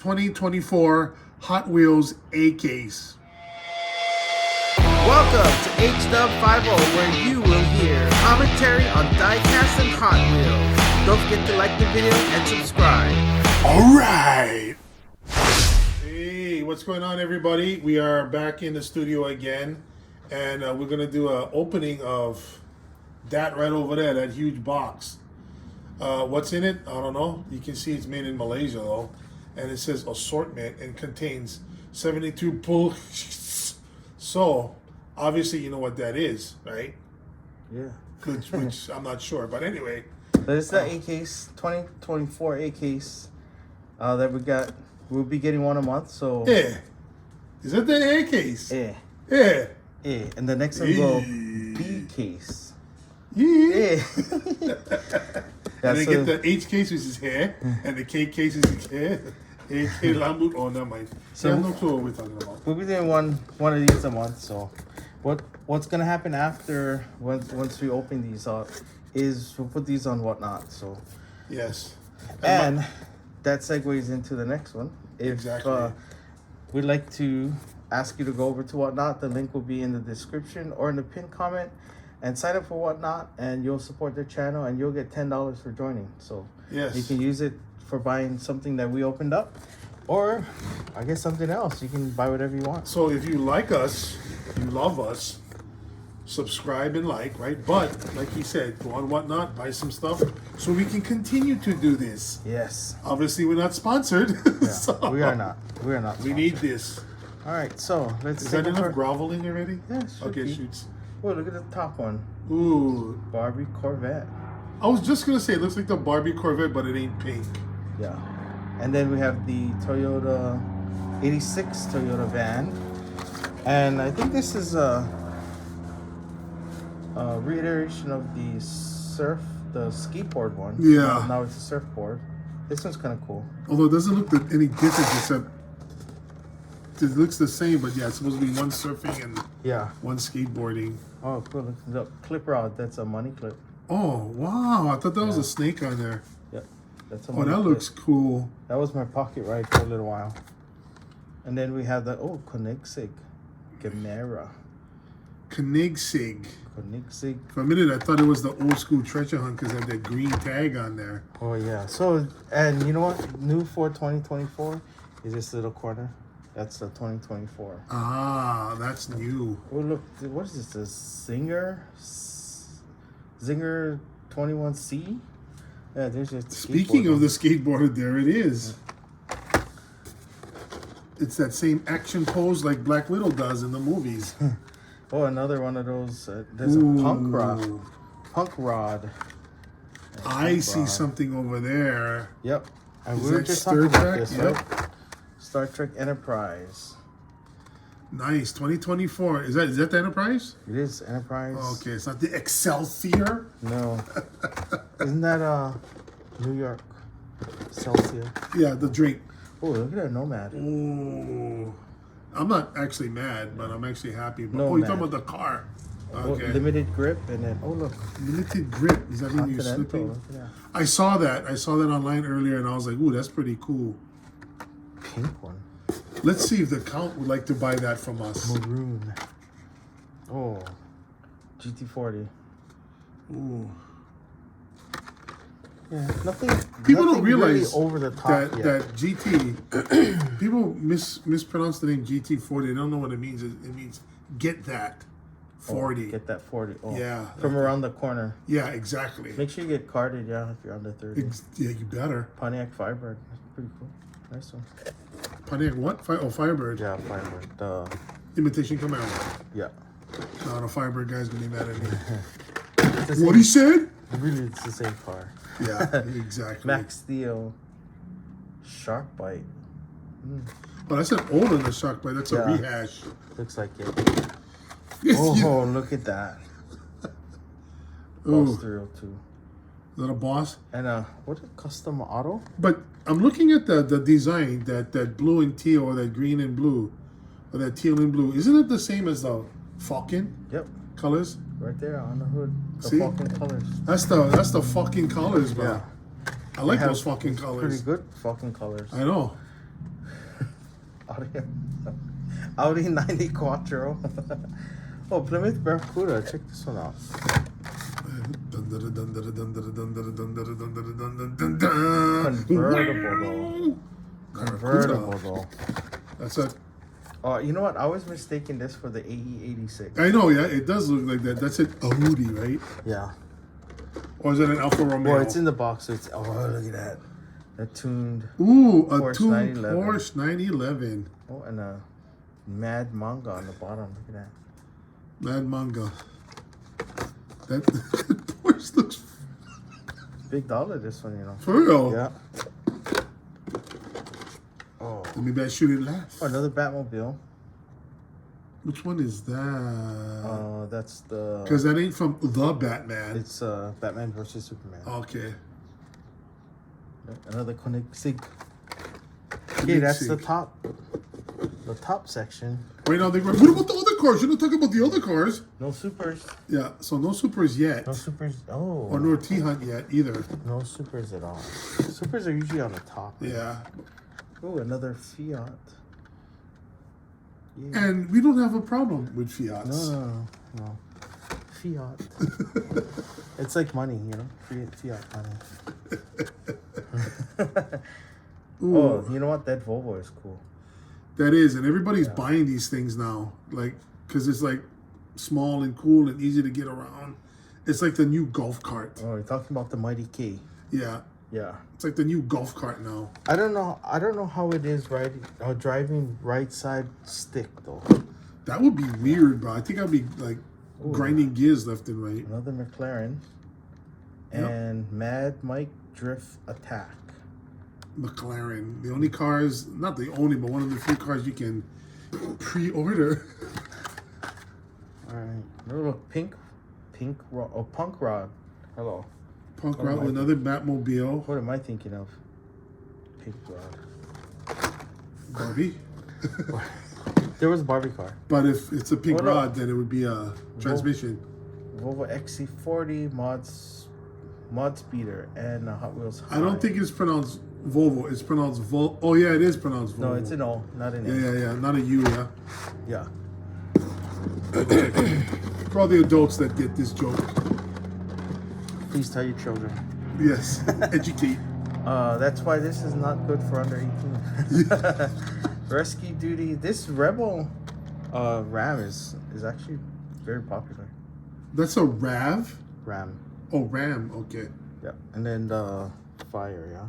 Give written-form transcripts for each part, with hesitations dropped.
2024 Hot Wheels A case. Welcome to HW50, where you will hear commentary on diecast and Hot Wheels. Don't forget to like the video and subscribe. All right. Hey, what's going on, everybody? We are back in the studio again, and we're going to do an opening of that right over there, that huge box. What's in it? I don't know. You can see it's made in Malaysia, though. And it says assortment and contains 72 pulls. So, obviously, you know what that is, right? Yeah. Which I'm not sure. But anyway. This is the A case, 2024 A case that we got. We'll be getting one a month, so. Yeah. Is that the A case? Yeah. Yeah. Yeah. And the next one will B case. Yeah. Yeah, And they so, get the H case, which is hair, and the K case is hair. AK Lambut. Oh, never mind. So I have no clue what we're talking about. We'll be doing one of these a month. So, what's gonna happen after once we open these up is we'll put these on Whatnot. So, Yes. and that segues into the next one. If Exactly. we'd like to ask you to go over to Whatnot, the link will be in the description or in the pinned comment, and sign up for Whatnot, and you'll support their channel, and you'll get $10 for joining. So Yes. you can use it for buying something that we opened up, or I guess something else. You can buy whatever you want. So if you like us, you love us, subscribe and like, right? But like he said, go on Whatnot, buy some stuff, so we can continue to do this. Yes. Obviously, we're not sponsored. Yeah, So we are not. We are not. We need this. All right. So let's. Is take that a enough look. groveling already? Yeah, it should Okay, be. shoots. Oh, look at the top one. Ooh. Barbie Corvette. I was just gonna say it looks like the Barbie Corvette, but it ain't pink. Yeah. And then we have the Toyota 86 Toyota van. And I think this is a reiteration of the skateboard one. Yeah. Now it's a surfboard. This one's kind of cool. Although it doesn't look any different, except it looks the same, but yeah, it's supposed to be one surfing and Yeah. one skateboarding. Oh, cool. Look, the clip rod. That's a money clip. Oh, wow. I thought that was a snake on there. Yep. That's a Oh, money that clip. looks cool. That was my pocket ride for a little while. And then we have the, Koenigsegg Gemera. Koenigsegg. Koenigsegg. For a minute, I thought it was the old school treasure hunt because it had that green tag on there. Oh, yeah. So, and you know what? New for 2024 is this little corner. That's the 2024. Ah, that's new. Oh, look. What is this? A Zinger 21C? Yeah, there's a Speaking of the skateboarder, there it is. It's that same action pose like Black Widow does in the movies. Oh, another one of those. There's a punk rod. Punk rod. I see something over there. Yep. And Is we were that just Star talking about Trek? this, Yep. right? Star Trek Enterprise. Nice, 2024. Is that the Enterprise? It is Enterprise. Okay, it's not the Excelsior. No. Isn't that New York? Celsius. Yeah, the drink. Oh, look at that Nomad. Oh, I'm not actually mad, but I'm actually happy. But, No, you're talking man. about the car. Oh, Okay. limited grip, and then look, Limited grip. Does that mean you're Continental. slipping? Look at that. I saw that. I saw that online earlier, and I was like, "Ooh, that's pretty cool." Pink one. Let's see if the Count would like to buy that from us. Maroon. Oh, GT40. Ooh. Yeah, nothing. People nothing don't realize really over the top that yet. that GT. People mispronounce the name GT40. They don't know what it means. It means get that 40. Get that 40. Oh, Yeah. From around the corner. Yeah, exactly. Make sure you get carded, yeah, if you're under 30. Yeah, you better. Pontiac Firebird. That's pretty cool. Nice one. Pontiac what? Firebird. Yeah, Firebird. Imitation Commando. Yeah. No, the Firebird guy's gonna be mad at me. It's the What same- he said? Really, it's the same car. Yeah, exactly. Max Steel. Shark Bite. But I said older than Shock Bite. That's a Yeah. rehash. Looks like it. Yes, Oh, look at that. Ooh, Boss 302. is that a boss? And what a custom auto? But I'm looking at the design, that blue and teal, or that green and blue, or that teal and blue. Isn't it the same as the Falcon Yep. colors? Right there on the hood. The See? Falcon colors. That's the fucking colors, bro. Yeah. I like They have those fucking Pretty colors. good Falcon colors. I know. audio. Audi 90 Quattro. Oh, Plymouth Barracuda. Check this one out. Convertible though. Convertible though. That's a. Oh, you know what? I was mistaking this for the AE86. I know, yeah, it does look like that. That's an Audi, right? Yeah. Or is it an Alfa Romeo? Well, it's in the box. So it's look at that. A tuned. Ooh, a Porsche tuned 911. Porsche 911. Oh, and a Mad Manga on the bottom. Look at that. Mad Manga. That Porsche looks Big dollar, this one, you know. for real. Yeah. Oh. Maybe I shoot it last. Oh, another Batmobile. Which one is that? That's the. Because that ain't from the Batman. It's Batman versus Superman. Okay. Another Koenigsegg. Okay, that's the top. The top section. Right now, what about the other cars? You're not talking about the other cars. No supers. Yeah, so no supers yet. No supers. Oh. Or no T-Hunt yet either. No supers at all. Supers are usually on the top. Right? Yeah. Oh, another Fiat. Yeah. And we don't have a problem with Fiats. No. Fiat. It's like money, you know? Fiat money. Oh, you know what? That Volvo is cool. That is, and everybody's buying these things now. Like, because it's like small and cool and easy to get around. It's like the new golf cart. Oh, you're talking about the Mighty K. Yeah. Yeah. It's like the new golf cart now. I don't know how it is driving right side stick though. That would be weird, bro. I think I'd be like grinding gears left and right. Another McLaren. And Mad Mike Drift Attack. McLaren. The only cars, not the only, but one of the few cars you can pre-order. Alright. Another punk rod. Hello. Punk Rock with another Batmobile. What am I thinking of? Pink rod. Barbie. There was a Barbie car. But if it's a pink rod, then it would be a transmission. Volvo XC40 mod speeder and a Hot Wheels High. I don't think it's pronounced Volvo. It's pronounced Vol. Oh yeah, it is pronounced Volvo. No, it's an O, not an A. Yeah. Not a U. Yeah. Yeah. For all the adults that get this joke. Please tell your children. Yes. Educate. That's why this is not good for under 18. Rescue duty. This Rebel Ram is actually very popular. That's a RAV. Ram. Oh, Ram. Okay. Yeah. And then the Fire. Yeah.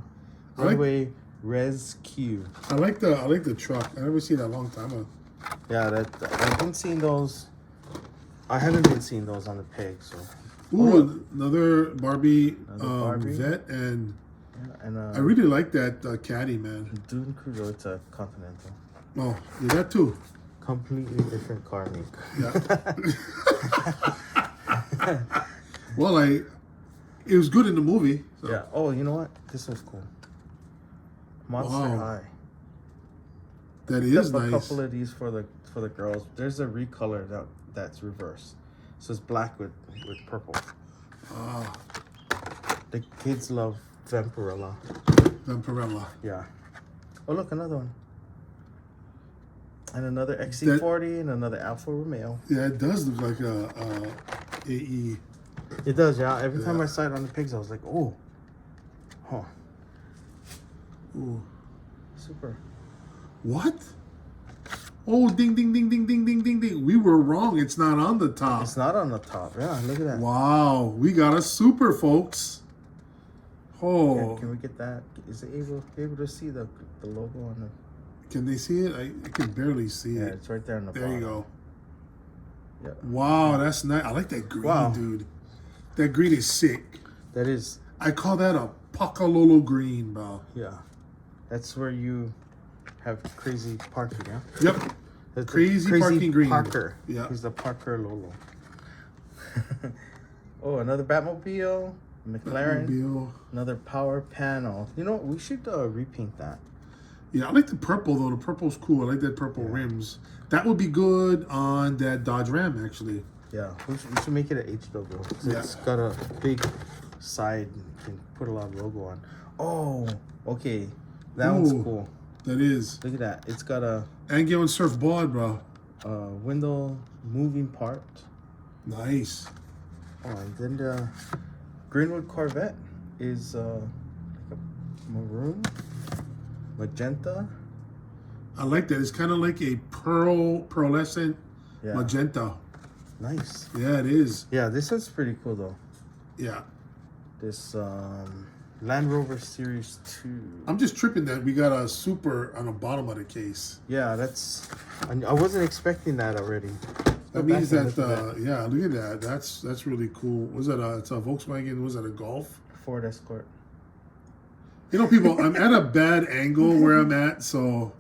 I like- Runway Rescue. I like the truck. I never seen that a long time ago. Yeah, I've been seeing those. I haven't been seeing those on the peg, so. Ooh, another Barbie, Barbie. Vet, and Yeah, and I really like that caddy, man. Dune Cruiser. It's a Continental. Oh, yeah, that too. Completely different car make. Yeah. Well, it was good in the movie. So. Yeah. Oh, you know what? This was cool. Monster High. That is nice. A couple of these for the girls. There's a recolor that's reversed. So it's black with purple. Ah, The kids love Vampirella. Vampirella. Yeah. Oh, look, another one. And another XC40 and another Alfa Romeo. Yeah, it does look like a AE. It does, yeah. Every time I saw it on the pigs, I was like, oh. Huh. Ooh. Super. What? Oh, ding, ding, ding, ding, ding, ding, ding, ding. We were wrong. It's not on the top. It's not on the top. Yeah, look at that. Wow. We got a super, folks. Oh. Yeah, can we get that? Is it able to see the logo on the... Can they see it? I can barely see Yeah, it. it's right there on the There bottom. you go. Yeah. Wow, that's nice. I like that green, Wow. dude. That green is sick. That is... I call that a Pocololo green, bro. Yeah. That's where you have crazy parking, yeah? Yep. That's Crazy parking green. Parker. Yeah. He's the Parker Lolo. Oh, another Batmobile. McLaren. Batmobile. Another power panel. You know, we should repaint that. Yeah, I like the purple, though. The purple's cool. I like that purple rims. That would be good on that Dodge Ram, actually. Yeah, we should make it an H logo. Yeah. It's got a big side and can put a lot of logo on. Oh, okay. That one's cool. That is. Look at that. It's got a And get on surfboard, bro. window moving part. Nice. Oh, and then the Greenwood Corvette is like a maroon, magenta. I like that. It's kind of like a pearlescent Yeah. magenta. Nice. Yeah, it is. Yeah, this one's pretty cool though. Yeah. This Land Rover Series 2. I'm just tripping that we got a super on the bottom of the case. Yeah, that's. I wasn't expecting that already. That means that, yeah, look at that. That's really cool. Was that it's a Volkswagen? Was that a Golf? Ford Escort. You know, people, I'm at a bad angle where I'm at, so.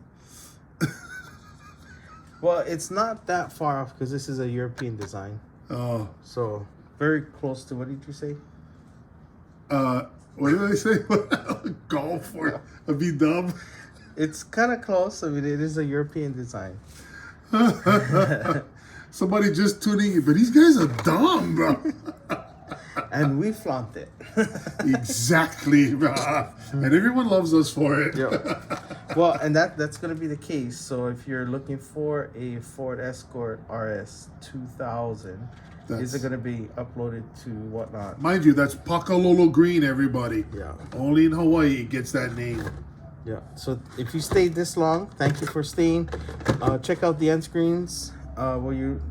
Well, it's not that far off because this is a European design. Oh. So very close to, what did you say? What did I say? Golf or a V-dub? It's kind of close. I mean, it is a European design. Somebody just tuning in, but these guys are dumb, bro. And we flaunt it. Exactly, bro. And everyone loves us for it. Yeah. Well, and that's going to be the case. So if you're looking for a Ford Escort RS 2000, is it going to be uploaded to Whatnot? Mind you, that's Pakalolo Green, everybody. Yeah. Only in Hawaii it gets that name. Yeah. So if you stayed this long, thank you for staying. Check out the end screens. You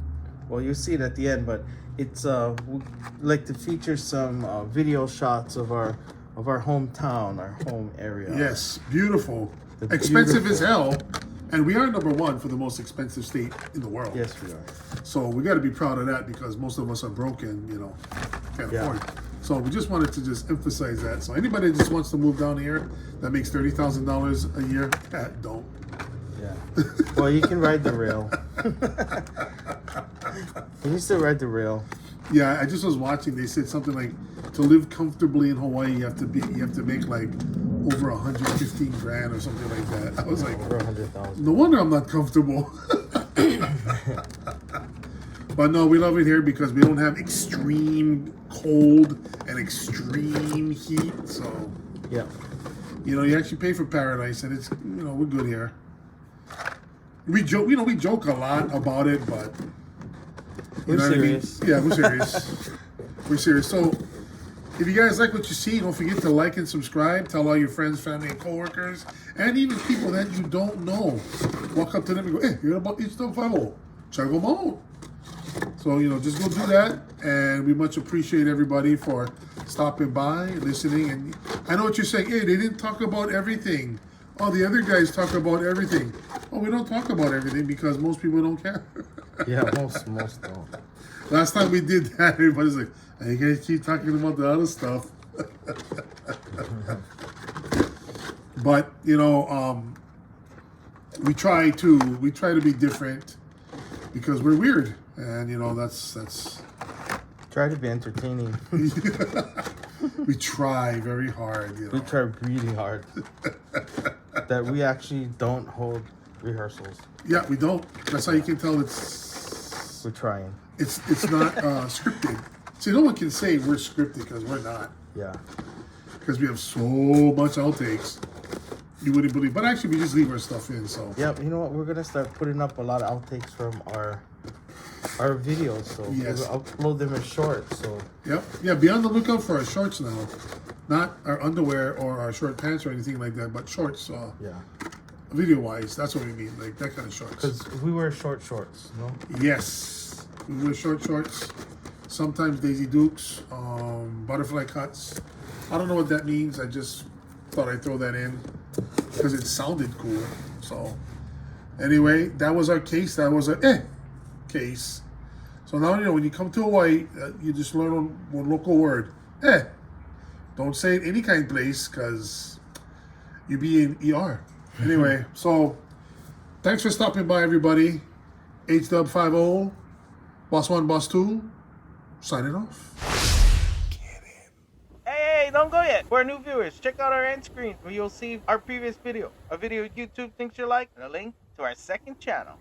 see it at the end, but it's we like to feature some video shots of our hometown, our home area. Yes, beautiful. Expensive as hell. And we are number one for the most expensive state in the world. Yes, we are. So we got to be proud of that because most of us are broken, can't afford it. So we just wanted to just emphasize that. So anybody that just wants to move down here that makes $30,000 a year, don't. Yeah. Well, you can ride the rail. You can still ride the rail. Yeah, I just was watching. They said something like, to live comfortably in Hawaii, you have to make like over 115 grand or something like that. I was like, over 100,000. No wonder I'm not comfortable. But no, we love it here because we don't have extreme cold and extreme heat. So yeah, you actually pay for paradise, and it's we're good here. We joke a lot about it, but we're serious. I mean? Yeah, we're serious. We're serious. So if you guys like what you see, don't forget to like and subscribe. Tell all your friends, family, and coworkers, and even people that you don't know. Walk up to them and go, "Hey, you heard about H250? Check them out." So just go do that, and we much appreciate everybody for stopping by, listening. And I know what you're saying. Hey, they didn't talk about everything. Oh, the other guys talk about everything. Oh, we don't talk about everything because most people don't care. Yeah, most don't. Last time we did that, everybody's like, "Hey, you guys keep talking about the other stuff." But we try to be different because we're weird, and that's. Try to be entertaining. We try very hard. We try really hard. That we actually don't hold rehearsals. Yeah, we don't. That's how you can tell we're trying. It's not scripted. See, no one can say we're scripted because we're not. Yeah. Because we have so much outtakes. You wouldn't believe. But actually, we just leave our stuff in. So. Yeah, you know what? We're gonna start putting up a lot of outtakes from our videos. So yes. we'll upload them as shorts. So. Yep. Yeah. Be on the lookout for our shorts now, not our underwear or our short pants or anything like that, but shorts. Yeah. Video wise, that's what we mean, like that kind of shorts. Because we wear shorts, no? Yes, we wear shorts. Sometimes Daisy Dukes, butterfly cuts. I don't know what that means. I just thought I'd throw that in because it sounded cool. So anyway, that was our case. That was a case. So now when you come to Hawaii, you just learn one local word. Don't say it any kind of place because you be in ER. Anyway, so thanks for stopping by, everybody. HW50, Boss 1, Boss 2, signing off. Get in. Hey, don't go yet. For our new viewers, check out our end screen where you'll see our previous video, a video YouTube thinks you like, and a link to our second channel.